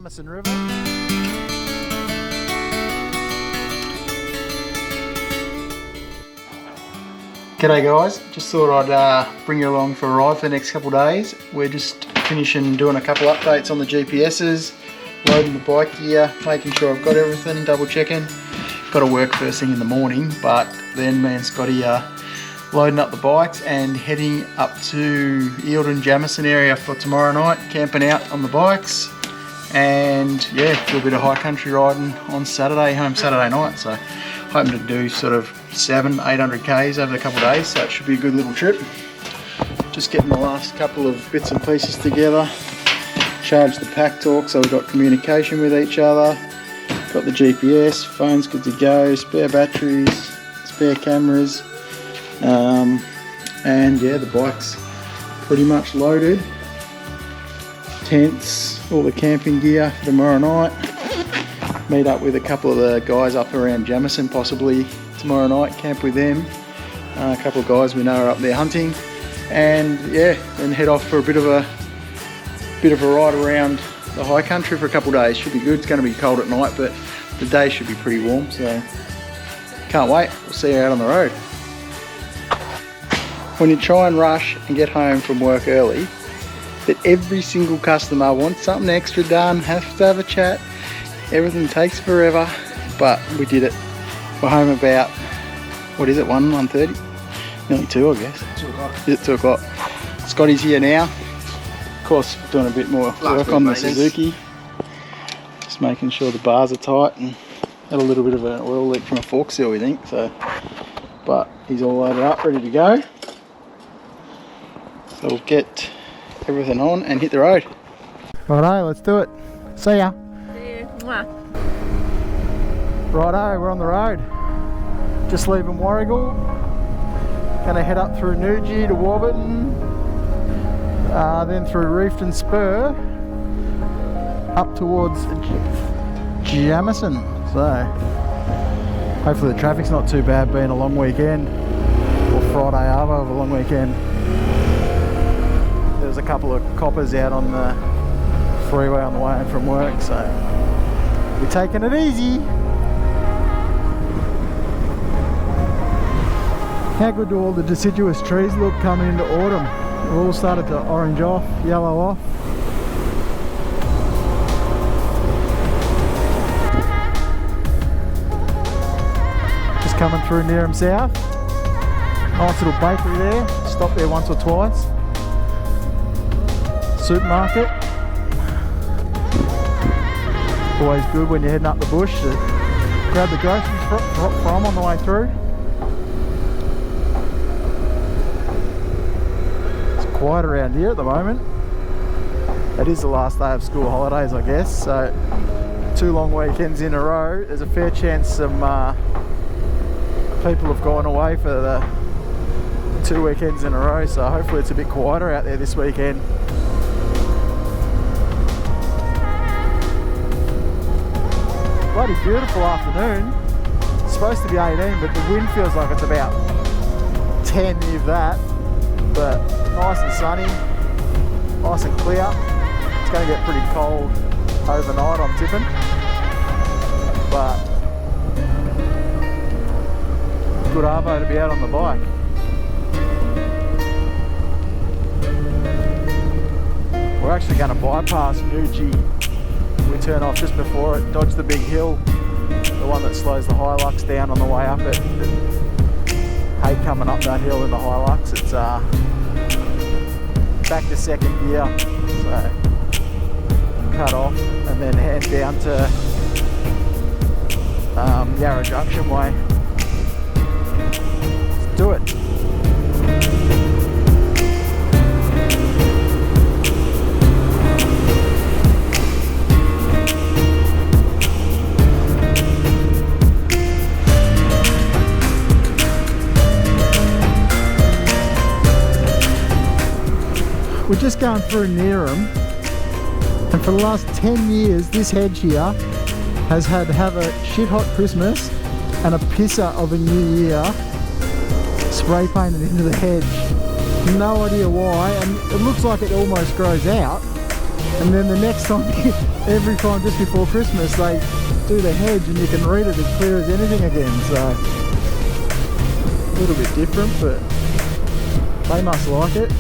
Jamieson River. G'day guys, just thought I'd bring you along for a ride for the next couple of days. We're just finishing doing a couple updates on the GPSs, loading the bike gear, making sure I've got everything, double checking. Got to work first thing in the morning, but then me and Scotty are loading up the bikes and heading up to Eildon Jamieson area for tomorrow night, camping out on the bikes. And yeah, do a bit of high country riding on Saturday, home Saturday night. So hoping to do sort of 700-800 k's over a couple of days, so it should be a good little trip. Just getting the last couple of bits and pieces together, charge the pack talk so we've got communication with each other, got the GPS, phone's good to go, spare batteries, spare cameras, and yeah, the bike's pretty much loaded. Tents, all the camping gear for tomorrow night. Meet up with a couple of the guys up around Jamieson possibly tomorrow night, camp with them. A couple of guys we know are up there hunting, and yeah, then head off for a bit of a ride around the high country for a couple of days. Should be good. It's going to be cold at night, but the day should be pretty warm, so can't wait. We'll see you out on the road. When you try and rush and get home from work early, that every single customer wants something extra done, has to have a chat, everything takes forever, but we did it. We're home about, what is it, 1:30? Nearly 2, I guess. 2 o'clock. Is it 2 o'clock? Scotty's here now. Of course, doing a bit more work on the Suzuki. Just making sure the bars are tight, and had a little bit of an oil leak from a fork seal, we think. So, but he's all loaded up, ready to go. So we'll get everything on and hit the road. Righto, let's do it. See ya. See you. Mwah. Righto, we're on the road. Just leaving Warragul. Gonna head up through Newgie to Warburton, then through Reefton Spur, up towards Jamieson. So hopefully the traffic's not too bad, being a long weekend, or Friday Arvo of a long weekend. There's a couple of coppers out on the freeway on the way home from work, so we're taking it easy. How good do all the deciduous trees look coming into autumn? They've all started to orange off, yellow off. Just coming through Nearham South. Nice little bakery there. Stopped there once or twice. Supermarket. Always good when you're heading up the bush to grab the groceries from on the way through. It's quiet around here at the moment. It is the last day of school holidays, I guess, so 2 long weekends in a row. There's a fair chance some people have gone away for the 2 weekends in a row, so hopefully it's a bit quieter out there this weekend. Bloody beautiful afternoon. It's supposed to be 18, but the wind feels like it's about 10, if that. But nice and sunny, nice and clear. It's going to get pretty cold overnight, I'm tipping. But good arvo to be out on the bike. We're actually going to bypass Newgie. We turn off just before it, dodge the big hill, the one that slows the Hilux down on the way up it. Hate coming up that hill in the Hilux. It's back to second gear, so cut off and then head down to Yarra Junction way. Let's do it. We're just going through Nearham, and for the last 10 years this hedge here has had to have a shit hot Christmas and a pisser of a New Year spray painted into the hedge. No idea why, and it looks like it almost grows out, And then the next time, every time just before Christmas, they do the hedge and you can read it as clear as anything again. So a little bit different, but they must like it.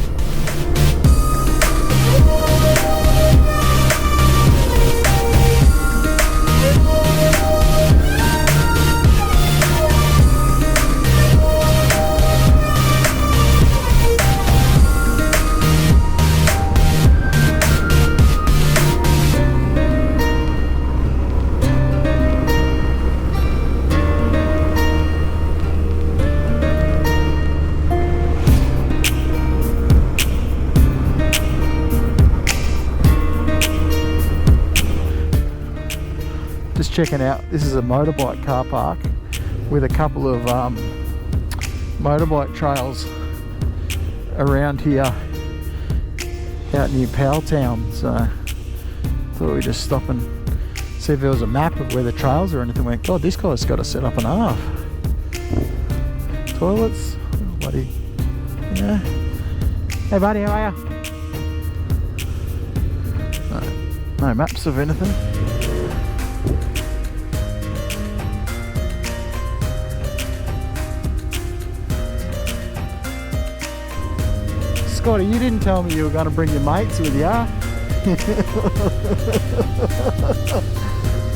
Just checking out, this is a motorbike car park with a couple of motorbike trails around here out near Powelltown. So thought we'd just stop and see if there was a map of where the trails are or anything. Went, God, this guy's got it set up and a half. Toilets, oh, buddy. Yeah. Hey buddy, how are you? No maps of anything. Scotty, you didn't tell me you were going to bring your mates with you.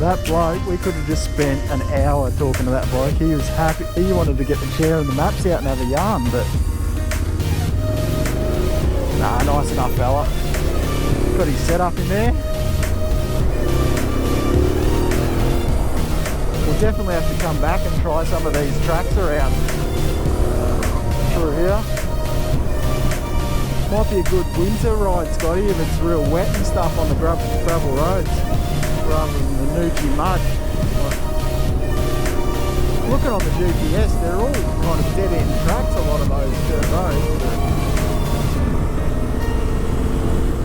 That bloke, we could have just spent an hour talking to that bloke. He was happy. He wanted to get the chair and the maps out and have a yarn, but nah, nice enough fella. Got his setup in there. We'll definitely have to come back and try some of these tracks around through here. Might be a good winter ride, Scotty, if it's real wet and stuff on the gravel roads, rather than the noochie mud. Looking on the GPS, they're all kind of dead-end tracks, a lot of those dirt roads, but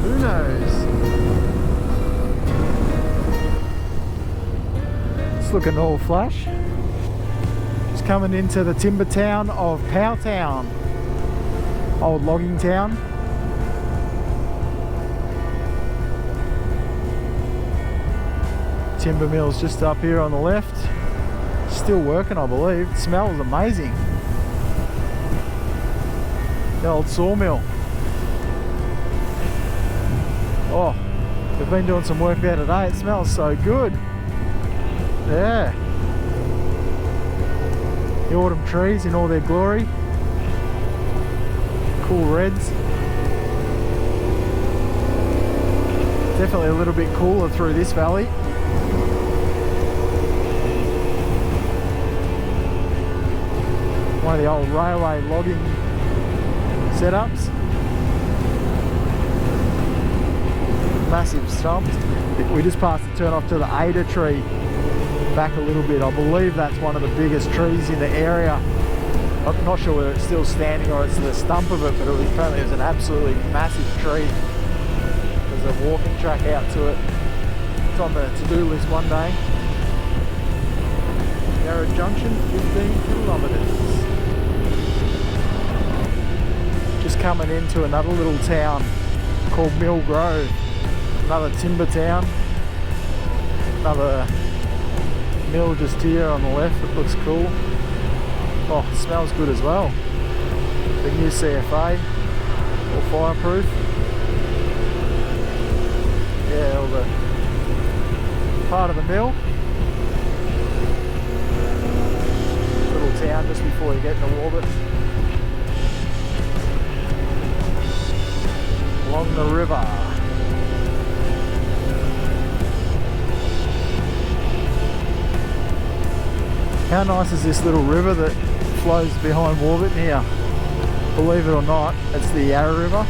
who knows? It's looking all flash. Just coming into the timber town of Powelltown, old logging town. Timber mill's just up here on the left. Still working, I believe. It smells amazing. The old sawmill. Oh, we've been doing some work there today. It smells so good. Yeah. The autumn trees in all their glory. Cool reds. Definitely a little bit cooler through this valley. One of the old railway logging setups. Massive stumps. We just passed the turn off to the Ada tree back a little bit. I believe that's one of the biggest trees in the area. I'm not sure whether it's still standing or it's the stump of it, but apparently it was an absolutely massive tree. There's a walking track out to it. It's on the to-do list one day. Yarra Junction, 15 kilometres. Just coming into another little town called Millgrove. Another timber town. Another mill just here on the left. It looks cool. Oh, it smells good as well. The new CFA, all fireproof. Yeah, all the part of the mill. Little town just before you get into Warburton. Along the river. How nice is this little river that flows behind Warburton here? Believe it or not, it's the Yarra River.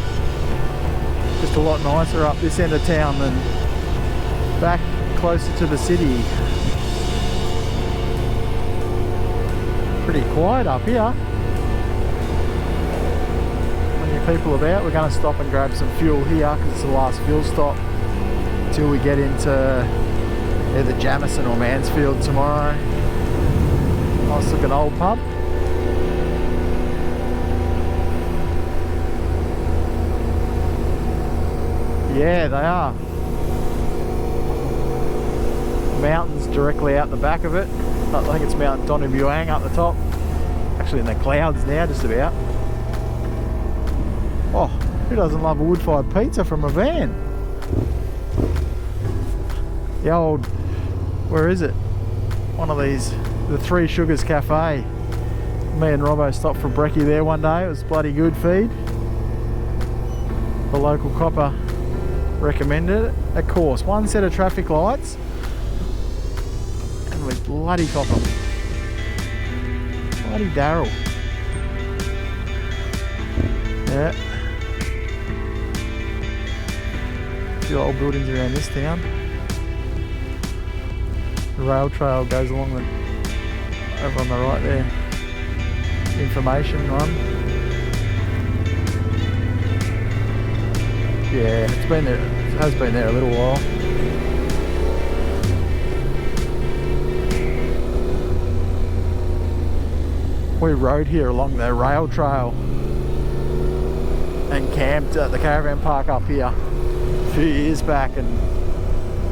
Just a lot nicer up this end of town than back closer to the city. Pretty quiet up here. Plenty of people about. We're going to stop and grab some fuel here because it's the last fuel stop until we get into either Jamieson or Mansfield tomorrow. Nice looking old pub. Yeah, they are. mountains directly out the back of it. I think it's Mount Donabuang up the top. Actually in the clouds now, just about. Oh, who doesn't love a wood-fired pizza from a van? The old, where is it? One of these, the Three Sugars Cafe. Me and Robbo stopped for brekkie there one day. It was bloody good feed. The local copper recommended it. Of course, one set of traffic lights and we bloody copper. Bloody Daryl. Yeah. A few old buildings around this town. The rail trail goes along the, over on the right there. Information one. Yeah, it's been there. It has been there a little while. We rode here along the rail trail and camped at the caravan park up here a few years back, and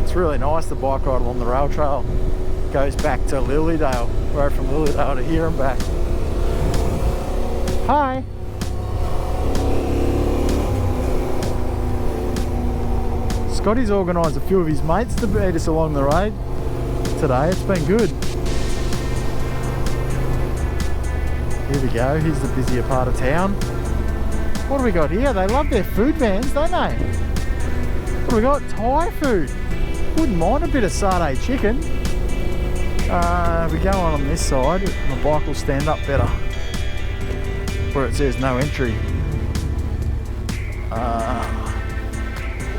it's really nice. The bike ride along the rail trail goes back to Lilydale. Rode from Lilydale to here and back. Hi. Scotty's organised a few of his mates to meet us along the road today. It's been good. Here we go, here's the busier part of town. What do we got here? They love their food vans, don't they? What do we got? Thai food. Wouldn't mind a bit of satay chicken. We go on this side, my bike will stand up better. Where it says no entry.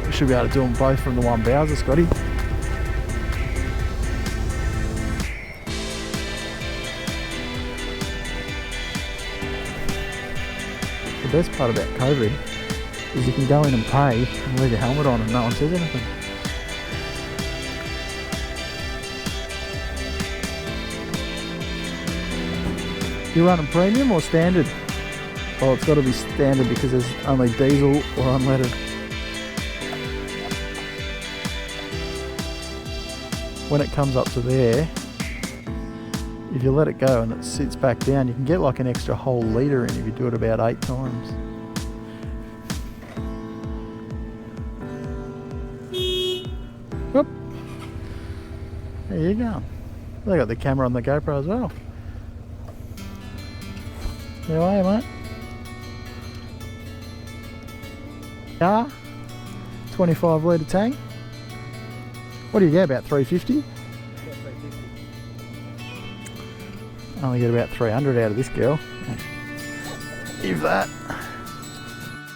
We should be able to do them both from the one Bowser, Scotty. The best part about COVID is you can go in and pay and leave your helmet on and no one says anything. You running premium or standard? Oh, it's got to be standard because there's only diesel or unleaded. When it comes up to there, if you let it go and it sits back down, you can get like an extra whole litre in if you do it about 8 times. Whoop. There you go. They got the camera on the GoPro as well. How are you, mate? Yeah, 25 litre tank. What do you get, about 350? Yeah, 350. Only get about 300 out of this girl. If that.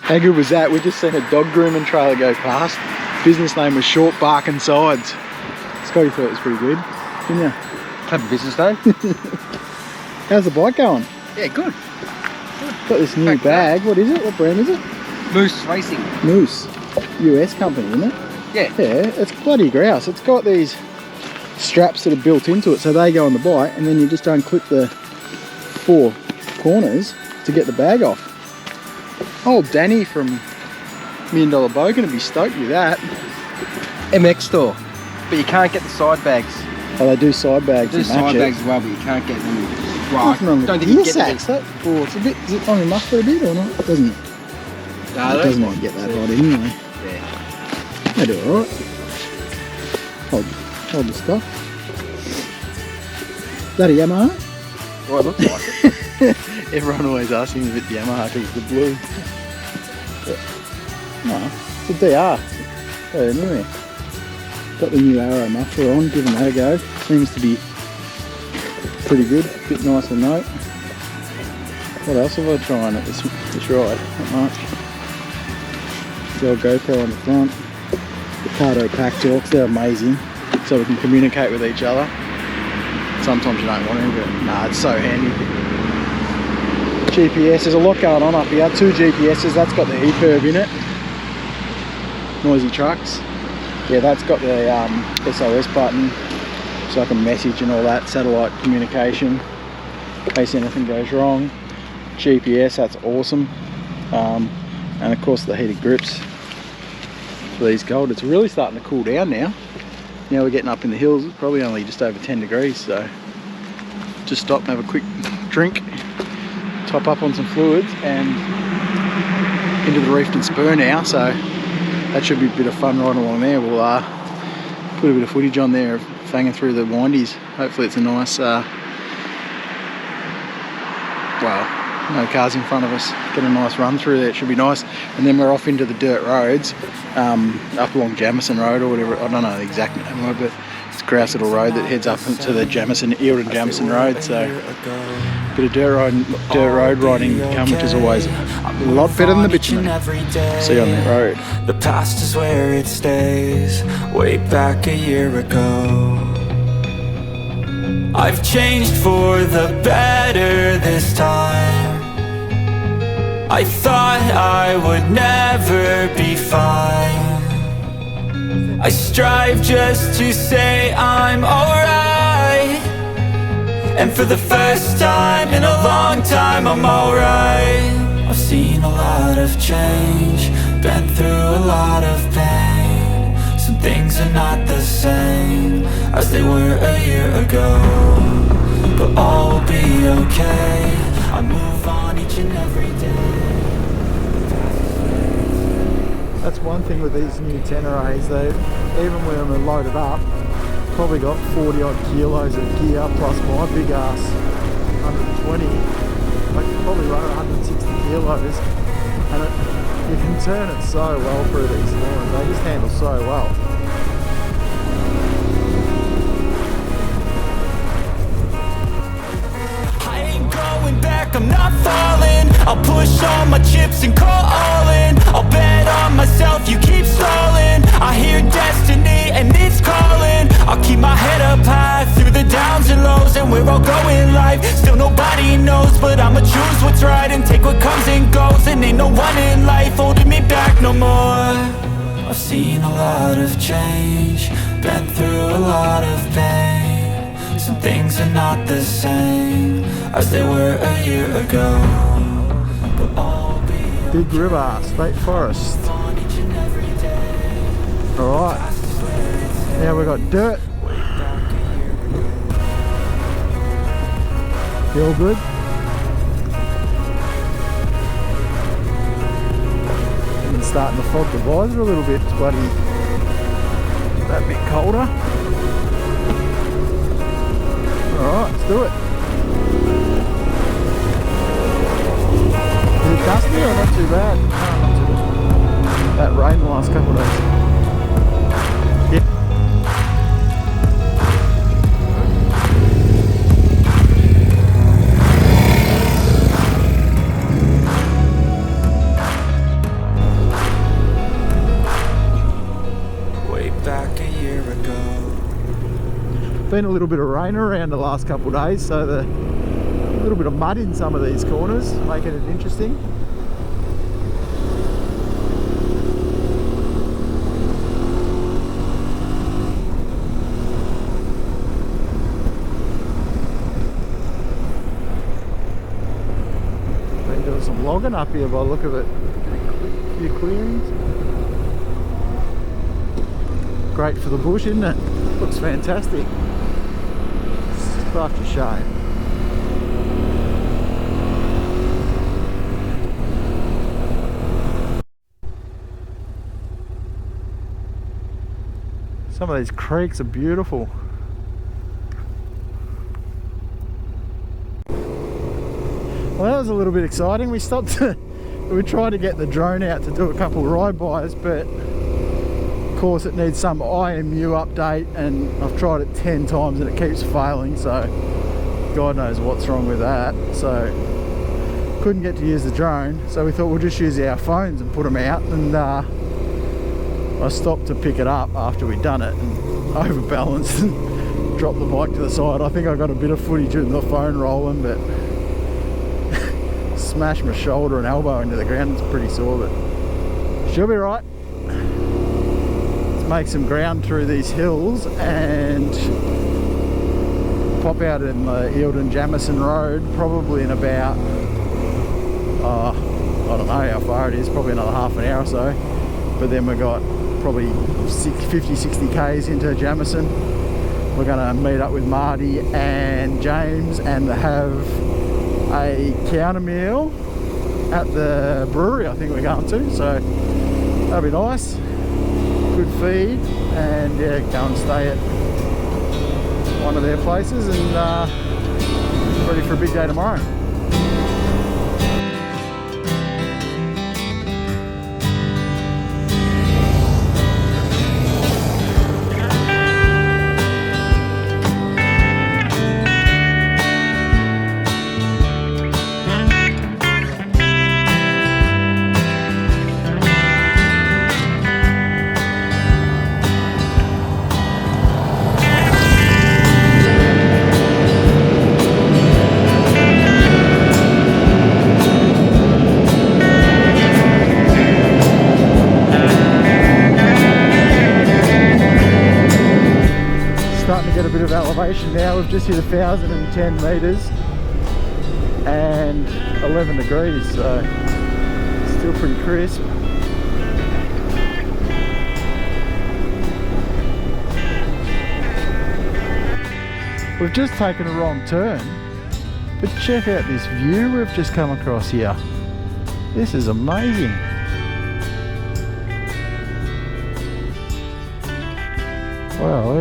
How good was that? We just seen a dog grooming trailer go past. Business name was Short Barking Sides. Scotty thought it was pretty good, didn't you? Clever business though. How's the bike going? Yeah, good. Got this new bag. What is it? What brand is it? Moose Racing. Moose. US company, isn't it? Yeah. Yeah, it's bloody grouse. It's got these straps that are built into it so they go on the bike, and then you just unclip the 4 corners to get the bag off. Old Danny from $1 Million Bow gonna be stoked with that. MX store. But you can't get the side bags. Oh, they do side bags. They do side bags as well, but you can't get them. Right. Nothing wrong with don't the think you gear get sacks. It's a bit. Is it on the muff for a bit or not? It doesn't. No, it doesn't get that hot anyway. Yeah. They do alright. Hold the stuff. Is that a Yamaha? Well, it looks like it. Everyone always asks me if it's Yamaha because it's the blue. But, no, it's a DR. So anyway, got the new Arrow muffler on, giving that a go. Seems to be pretty good, a bit nice and note. What else have I tried at this ride? Not much. The old GoPro on the front. The Cardo pack talks, they're amazing. So we can communicate with each other. Sometimes you don't want to, but nah, it's so handy. GPS, there's a lot going on up here. 2 GPSs, that's got the EPIRB in it. Noisy trucks. Yeah, that's got the SOS button, so I can message and all that, satellite communication, in case anything goes wrong. GPS, that's awesome. And of course the heated grips for these gold. It's really starting to cool down now. Now we're getting up in the hills, it's probably only just over 10 degrees, so just stop and have a quick drink, top up on some fluids and into the Reefton Spur now, so that should be a bit of fun riding along there. We'll put a bit of footage on there of fanging through the windies. Hopefully it's a nice, well, no cars in front of us, get a nice run through there, it should be nice. And then we're off into the dirt roads, up along Jamieson Road or whatever, I don't know the exact name, but it's a grouse little road that heads up into the Eildon Jamieson Road, so a bit of dirt road riding to come, which is always a lot better than the bitumen. See you on that road. The past is where it stays, way back a year ago. I've changed for the better this time. I thought I would never be fine. I strive just to say I'm alright, and for the first time in a long time I'm alright. I've seen a lot of change, been through a lot of pain. Some things are not the same as they were a year ago, but all will be okay. I move on each and every day. That's one thing with these new Teneres, they even when they're loaded up, probably got 40 odd kilos of gear plus my big ass 120. I could probably run 160 kilos, and you can turn it so well through these lines. They just handle so well. I'm not falling, I'll push all my chips and call all in. I'll bet on myself, you keep stalling. I hear destiny and it's calling. I'll keep my head up high through the downs and lows, and we're all going life. Still nobody knows, but I'ma choose what's right and take what comes and goes. And ain't no one in life holding me back no more. I've seen a lot of change, been through a lot of pain. Some things are not the same as they were a year ago, but all be Big river, state forest. Alright, now we've got dirt. Feel good? Even starting to fog the visor a little bit, it's bloody that bit colder. Alright, let's do it. Is it dusty or not too bad? No, not too bad. That rain the last couple of days. Yeah. way back a year ago. Been a little bit of rain around the last couple of days, so a little bit of mud in some of these corners, making it interesting. Been doing some logging up here by the look of it. A few clearings. Great for the bush, isn't it? Looks fantastic. Such a shame. Some of these creeks are beautiful. Well, that was a little bit exciting. We stopped we tried to get the drone out to do a couple ride-bys, but of course it needs some IMU update, and I've tried it 10 times and it keeps failing, so God knows what's wrong with that. So couldn't get to use the drone, so we thought we'll just use our phones and put them out. And I stopped to pick it up after we'd done it and overbalanced and dropped the bike to the side. I think I got a bit of footage of the phone rolling, but smashed my shoulder and elbow into the ground. It's pretty sore, but she'll be right. Let's make some ground through these hills and pop out in the Eildon Jamieson Road probably in about I don't know how far it is, probably another half an hour or so. But then we've got probably 50, 60 k's into Jamieson. We're gonna meet up with Marty and James and have a counter meal at the brewery I think we're going to, so that'll be nice. Good feed, and yeah, go and stay at one of their places and ready for a big day tomorrow. Elevation now. We've just hit 1,010 meters and 11 degrees, so still pretty crisp. We've just taken a wrong turn, but check out this view we've just come across here. This is amazing. Wow.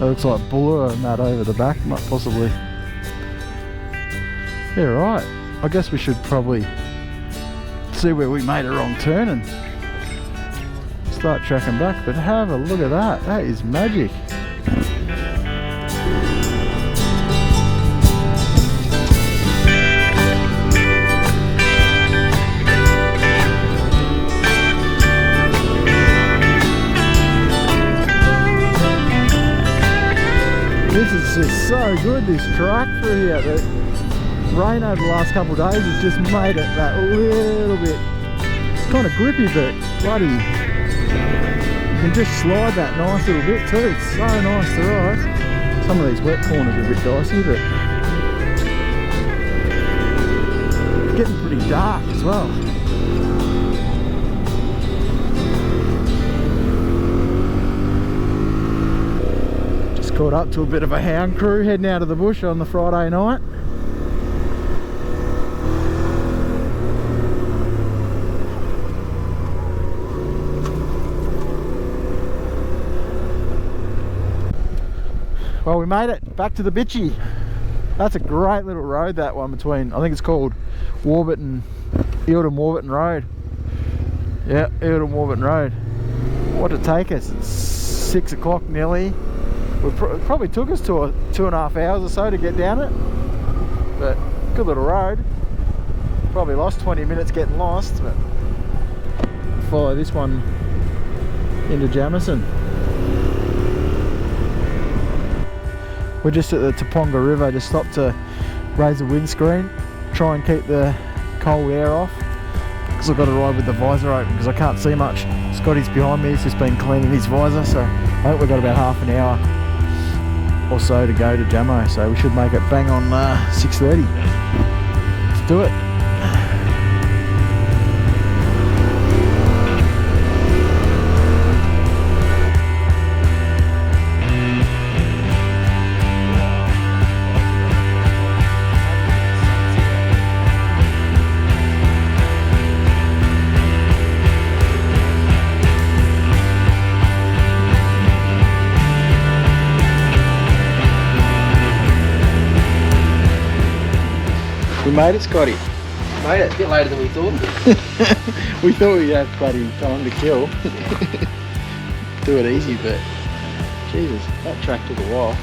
It looks like Buller and that over the back, might possibly. Yeah, right. I guess we should probably see where we made a wrong turn and start tracking back, but have a look at that. That is magic. This is just so good, this track through here. The rain over the last couple of days has just made it that little bit, it's kind of grippy, but bloody, you can just slide that nice little bit too. It's so nice to ride. Some of these wet corners are a bit dicey, but it's getting pretty dark as well. Caught up to a bit of a hound crew heading out of the bush on the Friday night. Well, we made it back to the Bitchy. That's a great little road, that one between, I think it's called Warburton, Eildon Warburton Road. Yeah, Eildon Warburton Road. What did it take us? It's 6 o'clock nearly. It probably took us 2.5 hours or so to get down it, but good little road. Probably lost 20 minutes getting lost, but follow this one into Jamieson. We're just at the Taponga River, just stopped to raise the windscreen, try and keep the cold air off, because I've got to ride with the visor open because I can't see much. Scotty's behind me, he's just been cleaning his visor, so I think we've got about half an hour or so to go to Jamo, so we should make it bang on 6:30. Let's do it. We made it, Scotty. Made it, a bit later than we thought. We thought we'd have bloody time to kill. Do it easy, but Jesus, that track took a while.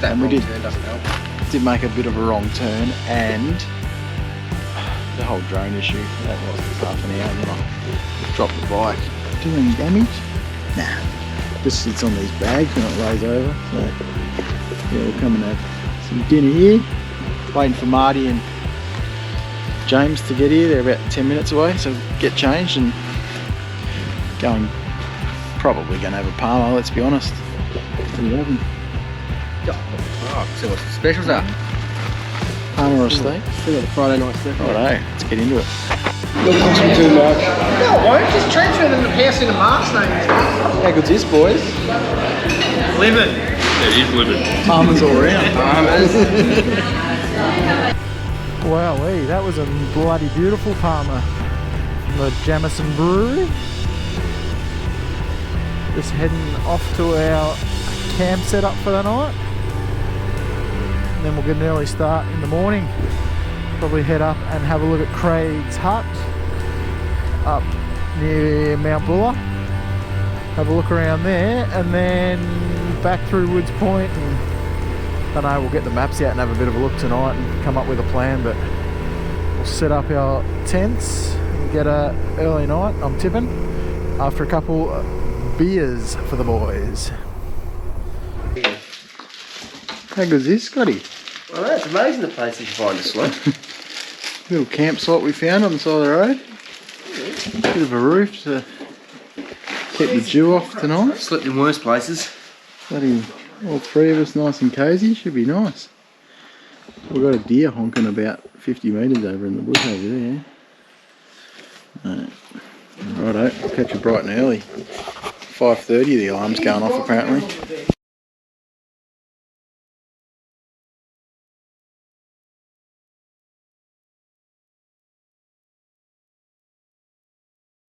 That and we wrong turn doesn't help. Did make a bit of a wrong turn, and the whole drone issue. That was half an hour, and then I dropped the bike. Do any damage? Nah. Just sits on these bags when it lays over. So yeah, we'll come and have some dinner here. Waiting for Marty and James to get here. They're about 10 minutes away, so get changed and probably going to have a Palmer, let's be honest. Oh, so what's the specials are? Palmer or steak? Still got a Friday night special. Righto, let's get into it. Don't cost me too much. No, it won't. Just transfer them the house into Mark's name and stuff. How good's this, boys? Living. It is living. Farmers all around. Wowee, that was a bloody beautiful Palmer from the Jamieson brewery. Just heading off to our camp setup for the night. And then we'll get an early start in the morning. Probably head up and have a look at Craig's hut up near Mount Buller. Have a look around there and then back through Woods Point, and I don't know, we'll get the maps out and have a bit of a look tonight and come up with a plan, but we'll set up our tents and get a early night, I'm tipping, after a couple beers for the boys. How good's this, Scotty? Well, it's amazing the places you find to sleep. Little campsite we found on the side of the road. Bit of a roof to keep the dew off tonight. Slept in worse places. Bloody, all three of us nice and cosy, should be nice. We've got a deer honking about 50 metres over in the bush over there. Righto, catch you bright and early. 5:30 the alarm's going off apparently.